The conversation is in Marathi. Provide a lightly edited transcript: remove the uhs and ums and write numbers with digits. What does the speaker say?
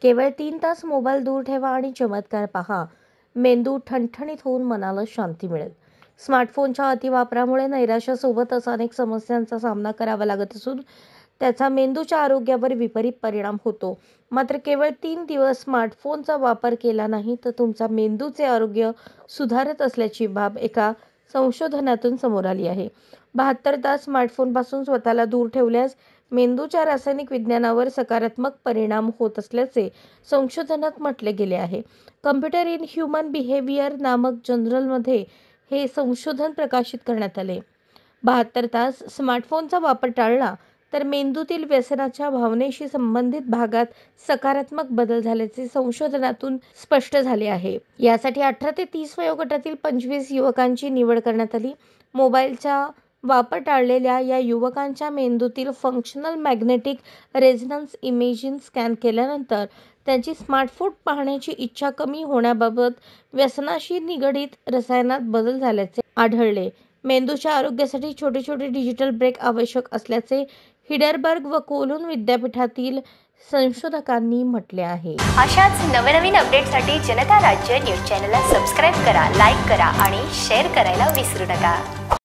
केवळ 3 तास मोबाईल दूर ठेवा आणि चमत्कार पहा. मेंदू ठणठणीत होऊन मनाला शांती मिळेल. स्मार्टफोनच्या अतिवापरामुळे नैराश्यासोबतच अनेक समस्यांचा सामना करावा लागत असून त्याचा मेंदूच्या आरोग्यावर विपरीत परिणाम होतो. मात्र केवळ 3 दिवस स्मार्टफोनचा वापर केला नाही तर तुमचा मेंदूचे आरोग्य सुधारत असल्याची बाब एका संशोधनातून समोर आली आहे. 72 तास स्मार्टफोनपासून स्वतःला दूर ठेवल्यास मेंदूच्या रासायनिक विज्ञानावर सकारात्मक परिणाम होत असल्याचे संशोधनात म्हटले गेले आहे. कम्प्युटर इन ह्यूमन बिहेवियर नामक जर्नलमध्ये हे संशोधन प्रकाशित करण्यात आले. 72 तास स्मार्टफोनचा वापर टाळला तर मेंदूतील व्यसनाच्या भावनेशी संबंधित भागात सकारात्मक बदल झाल्याचे संशोधनातून स्पष्ट झाले आहे. यासाठी 18 ते 30 वयोगटातील 25 युवकांची निवड करण्यात आली. मोबाईलचा वापर टाळलेल्या या युवकांच्या मेंदूतील functional magnetic resonance imaging scan केल्यानंतर त्यांची स्मार्टफोन पाहण्याची इच्छा कमी होण्याबाबत व्यसनाशी निगडीत रसायनात बदल झाल्याचे आढळले. मेंदूच्या आरोग्यासाठी छोटे छोटे डिजिटल ब्रेक आवश्यक असल्याचे हिडरबर्ग व कोलोन विद्यापीठातील संशोधकांनी म्हटले आहे. अशाच नवनवीन अपडेटसाठी जनता राज्य न्यूज चॅनलला सबस्क्राईब करा, लाईक करा आणि शेअर करायला विसरू नका.